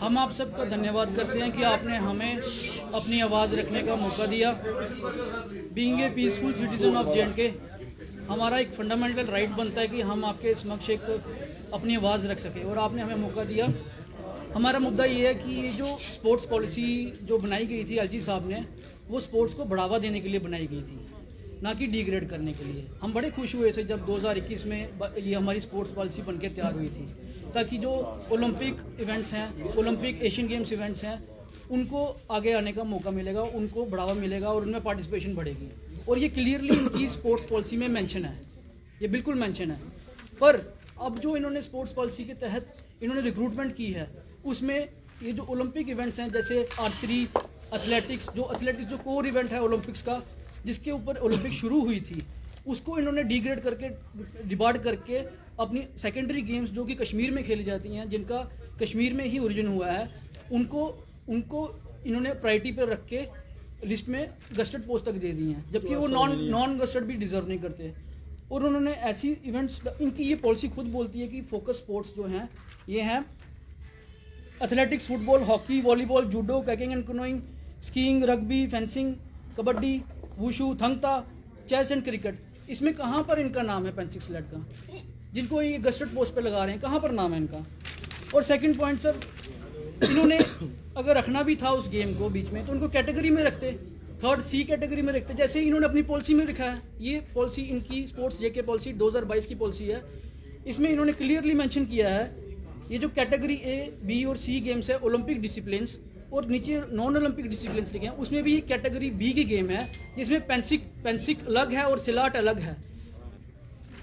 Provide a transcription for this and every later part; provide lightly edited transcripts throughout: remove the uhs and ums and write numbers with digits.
हम आप सबका धन्यवाद करते हैं कि आपने हमें अपनी आवाज़ रखने का मौका दिया। Being a peaceful citizen of J&K, हमारा एक फंडामेंटल राइट बनता है कि हम आपके समक्ष एक अपनी आवाज़ रख सकें, और आपने हमें मौका दिया। हमारा मुद्दा ये है कि ये जो स्पोर्ट्स पॉलिसी जो बनाई गई थी एलजी साहब ने, वो स्पोर्ट्स को बढ़ावा देने के लिए बनाई गई थी, ना कि डिग्रेड करने के लिए। हम बड़े खुश हुए थे जब 2021 में ये हमारी स्पोर्ट्स पॉलिसी बनके तैयार हुई थी, ताकि जो ओलंपिक इवेंट्स हैं, ओलंपिक एशियन गेम्स इवेंट्स हैं, उनको आगे आने का मौका मिलेगा, उनको बढ़ावा मिलेगा और उनमें पार्टिसिपेशन बढ़ेगी। और ये क्लियरली इनकी स्पोर्ट्स पॉलिसी में मेंशन है, ये बिल्कुल मेंशन है। पर अब जो इन्होंने स्पोर्ट्स पॉलिसी के तहत इन्होंने रिक्रूटमेंट की है, उसमें ये जो ओलंपिक इवेंट्स हैं, जैसे आर्चरी, एथलेटिक्स जो कोर इवेंट है ओलंपिक्स का, जिसके ऊपर ओलंपिक शुरू हुई थी, उसको इन्होंने डिग्रेड करके, डिबार्ड करके अपनी सेकेंडरी गेम्स जो कि कश्मीर में खेली जाती हैं, जिनका कश्मीर में ही ओरिजिन हुआ है, उनको इन्होंने प्रायोरिटी पर रख के लिस्ट में गस्टेड पोस्ट तक दे दी हैं, जबकि वो नॉन गस्टेड भी डिजर्व नहीं करते। और उन्होंने ऐसी इवेंट्स, इनकी ये पॉलिसी खुद बोलती है कि फोकस स्पोर्ट्स जो हैं ये हैं athletics, football, hockey, volleyball, judo, kayaking and canoeing, skiing, rugby, fencing, kabaddi, wushu, thangta, chess and cricket. इसमें कहाँ पर इनका नाम है पेंसिक स्लेट का, जिनको ये गस्टेड पोस्ट पे लगा रहे हैं, कहाँ पर नाम है इनका? और सेकंड पॉइंट सर, इन्होंने अगर रखना भी था उस गेम को बीच में, तो उनको कैटेगरी में रखते, 3rd C कैटेगरी में रखते, जैसे इन्होंने अपनी पॉलिसी में लिखा है। ये पॉलिसी इनकी स्पोर्ट्स जेके पॉलिसी 2022 की पॉलिसी है। इसमें इन्होंने क्लियरली मेंशन किया है, ये जो कैटेगरी A, B और C गेम्स है ओलंपिक डिसिप्लिन्स, और नीचे नॉन ओलंपिक डिसिप्लिन्स लिखे हैं, उसमें भी कैटेगरी B की गेम है, जिसमें पेंसिक अलग है और सिलाट अलग है।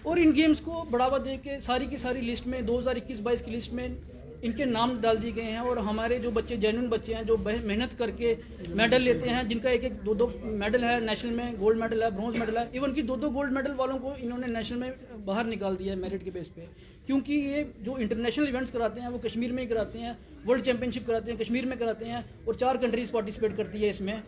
और इन गेम्स को बढ़ावा दे के सारी की सारी लिस्ट में 2021-22 की लिस्ट में इनके नाम डाल दिए गए हैं। और हमारे जो बच्चे जेन्युइन बच्चे हैं, जो मेहनत करके मेडल लेते हैं, जिनका एक 2 मेडल है, नेशनल में गोल्ड मेडल है, ब्रॉन्ज मेडल है, इवन कि 2 गोल्ड मेडल वालों को इन्होंने नेशनल में बाहर निकाल दिया है मेरिट के बेस पे। क्योंकि ये जो इंटरनेशनल इवेंट्स कराते हैं वो कश्मीर में ही कराते हैं, वर्ल्ड चैंपियनशिप कराते हैं कश्मीर में कराते हैं, और 4 कंट्रीज़ पार्टिसिपेट करती है इसमें,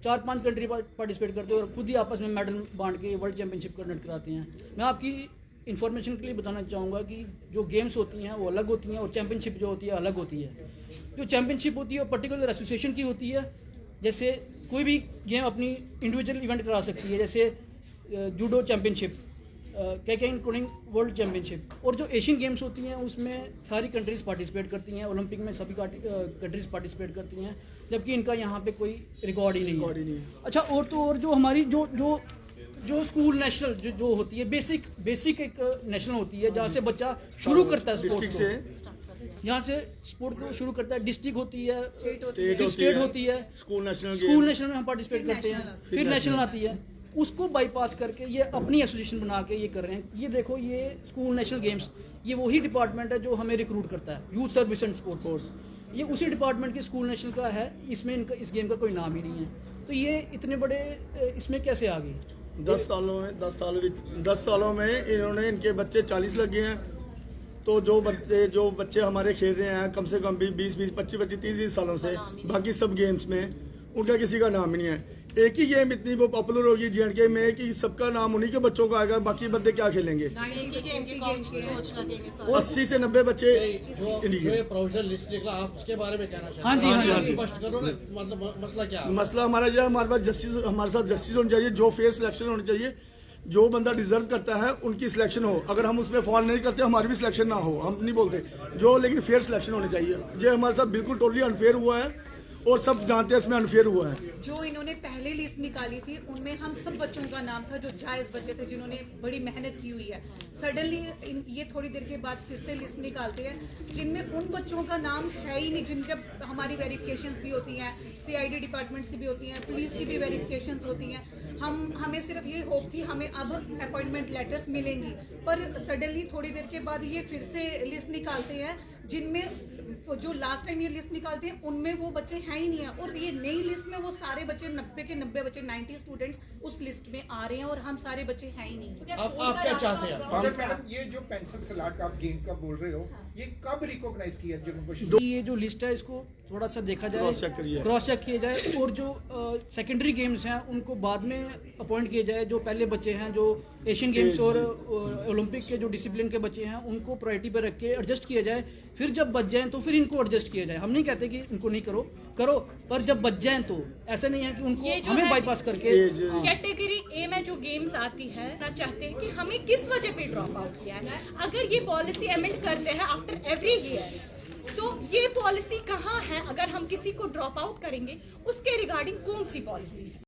4-5 कंट्री पार्टिसिपेट करते हैं, और खुद ही आपस में मेडल बांट के वर्ल्ड चैंपियनशिप कंडक्ट कराते हैं। मैं आपकी इन्फॉर्मेशन के लिए बताना चाहूँगा कि जो गेम्स होती हैं वो अलग होती हैं, और चैंपियनशिप जो होती है अलग होती है। जो चैंपियनशिप होती है वो पर्टिकुलर एसोसिएशन की होती है, जैसे कोई भी गेम अपनी इंडिविजुअल इवेंट करा सकती है, जैसे judo championship, कैकिंग canoeing world championship. और जो एशियन गेम्स होती हैं उसमें सारी कंट्रीज़ पार्टिसिपेट करती हैं, ओलंपिक में सभी कंट्रीज़ पार्टिसिपेट करती हैं, जबकि इनका यहाँ पे कोई रिकॉर्ड ही नहीं है। अच्छा, और तो और जो हमारी जो स्कूल नेशनल जो होती है, बेसिक एक नेशनल होती है, जहाँ से बच्चा शुरू करता है स्पोर्ट्स को, यहाँ से स्पोर्ट को शुरू करता है। डिस्ट्रिक्ट होती है, स्टेट होती है, स्कूल नेशनल में हम पार्टिसिपेट करते हैं, फिर नेशनल आती है। उसको बाईपास करके ये अपनी एसोसिएशन बना के ये कर रहे हैं। ये देखो, ये स्कूल नेशनल गेम्स, ये वही डिपार्टमेंट है जो हमें रिक्रूट करता है, यूथ सर्विस एंड स्पोर्ट्स। ये उसी डिपार्टमेंट के स्कूल नेशनल का है, इसमें इनका इस गेम का कोई नाम ही नहीं है। तो ये इतने बड़े इसमें कैसे आ गई? 10 सालों में इन्होंने, इनके बच्चे 40 लगे हैं। तो जो बच्चे हमारे खेल रहे हैं कम से कम भी 20-20, 25-25, 30 सालों से, बाकी सब गेम्स में उनका किसी का नाम ही नहीं है। एक ही गेम इतनी वो पॉपुलर होगी जे.एंड.के में कि सबका नाम उन्हीं के बच्चों का आएगा, बाकी बंदे क्या खेलेंगे? 80 से 90 बच्चे प्रोविजनल लिस्ट निकला, आप उसके बारे में कहना चाहते हैं? हाँ जी, स्पष्ट करो ना, मतलब मसला क्या है? मसला हमारा जो हमारे पास हमारे साथ जस्टिस होनी चाहिए, जो फेयर सिलेक्शन होनी चाहिए, जो बंदा डिजर्व करता है उनकी सिलेक्शन हो। अगर हम उसमें फॉल नहीं करते, हमारी भी सिलेक्शन ना हो, हम नहीं बोलते जो, लेकिन फेयर सिलेक्शन होनी चाहिए। जो हमारे साथ बिल्कुल टोटली अनफेयर हुआ है, और सब जानते हैं इसमें अनफेयर हुआ है। जो इन्होंने पहले लिस्ट निकाली थी उनमें हम सब बच्चों का नाम था जो जायज बच्चे थे, जिन्होंने बड़ी मेहनत की हुई है। सडनली ये थोड़ी देर के बाद फिर से लिस्ट निकालते हैं जिनमें उन बच्चों का नाम है ही नहीं, जिनका हमारी वेरिफिकेशंस भी होती हैं, CID डिपार्टमेंट से भी होती हैं, पुलिस की भी वेरिफिकेशंस होती हैं। हमें सिर्फ ये होप थी हमें अब अपॉइंटमेंट लेटर्स मिलेंगी, पर सडनली थोड़ी देर के बाद ये फिर से लिस्ट निकालते हैं, जिनमें जो लास्ट टाइम ये लिस्ट निकालते हैं उनमें वो बच्चे हैं ही नहीं है। और ये नई लिस्ट में वो सारे बच्चे 90 के 90 बच्चे 90 स्टूडेंट्स उस लिस्ट में आ रहे हैं, और हम सारे बच्चे हैं ही नहीं। आप क्या चाहते हैं? मैडम, ये जो पेंसिल सलाट आप गेम का बोल रहे हो, ये कब रिकॉग्नाइज किया जिनको ये जो लिस्ट है इसको थोड़ा सा देखा जाए, Cross check करिए। क्रॉस चेक किया जाए, और जो सेकेंडरी गेम्स हैं उनको बाद में अपॉइंट किए जाए। जो पहले बच्चे हैं जो एशियन गेम्स और ओलंपिक के जो डिसिप्लिन के बच्चे हैं उनको प्रायोरिटी पर रख के एडजस्ट किया जाए। फिर जब बच जाएं तो फिर इनको एडजस्ट किया जाए। हम नहीं कहते कि इनको नहीं करो, पर जब बच जाएं तो ऐसा नहीं है कि ये उनको जो हमें है बाईपास करके कैटेगरी ए में जो गेम्स आती है ना चाहते हैं कि हमें किस वजह पे ड्रॉप आउट किया है। अगर ये पॉलिसी अमेंड करते हैं आफ्टर एवरी ईयर, तो ये पॉलिसी कहाँ है? अगर हम किसी को ड्रॉप आउट करेंगे उसके रिगार्डिंग कौन सी पॉलिसी है?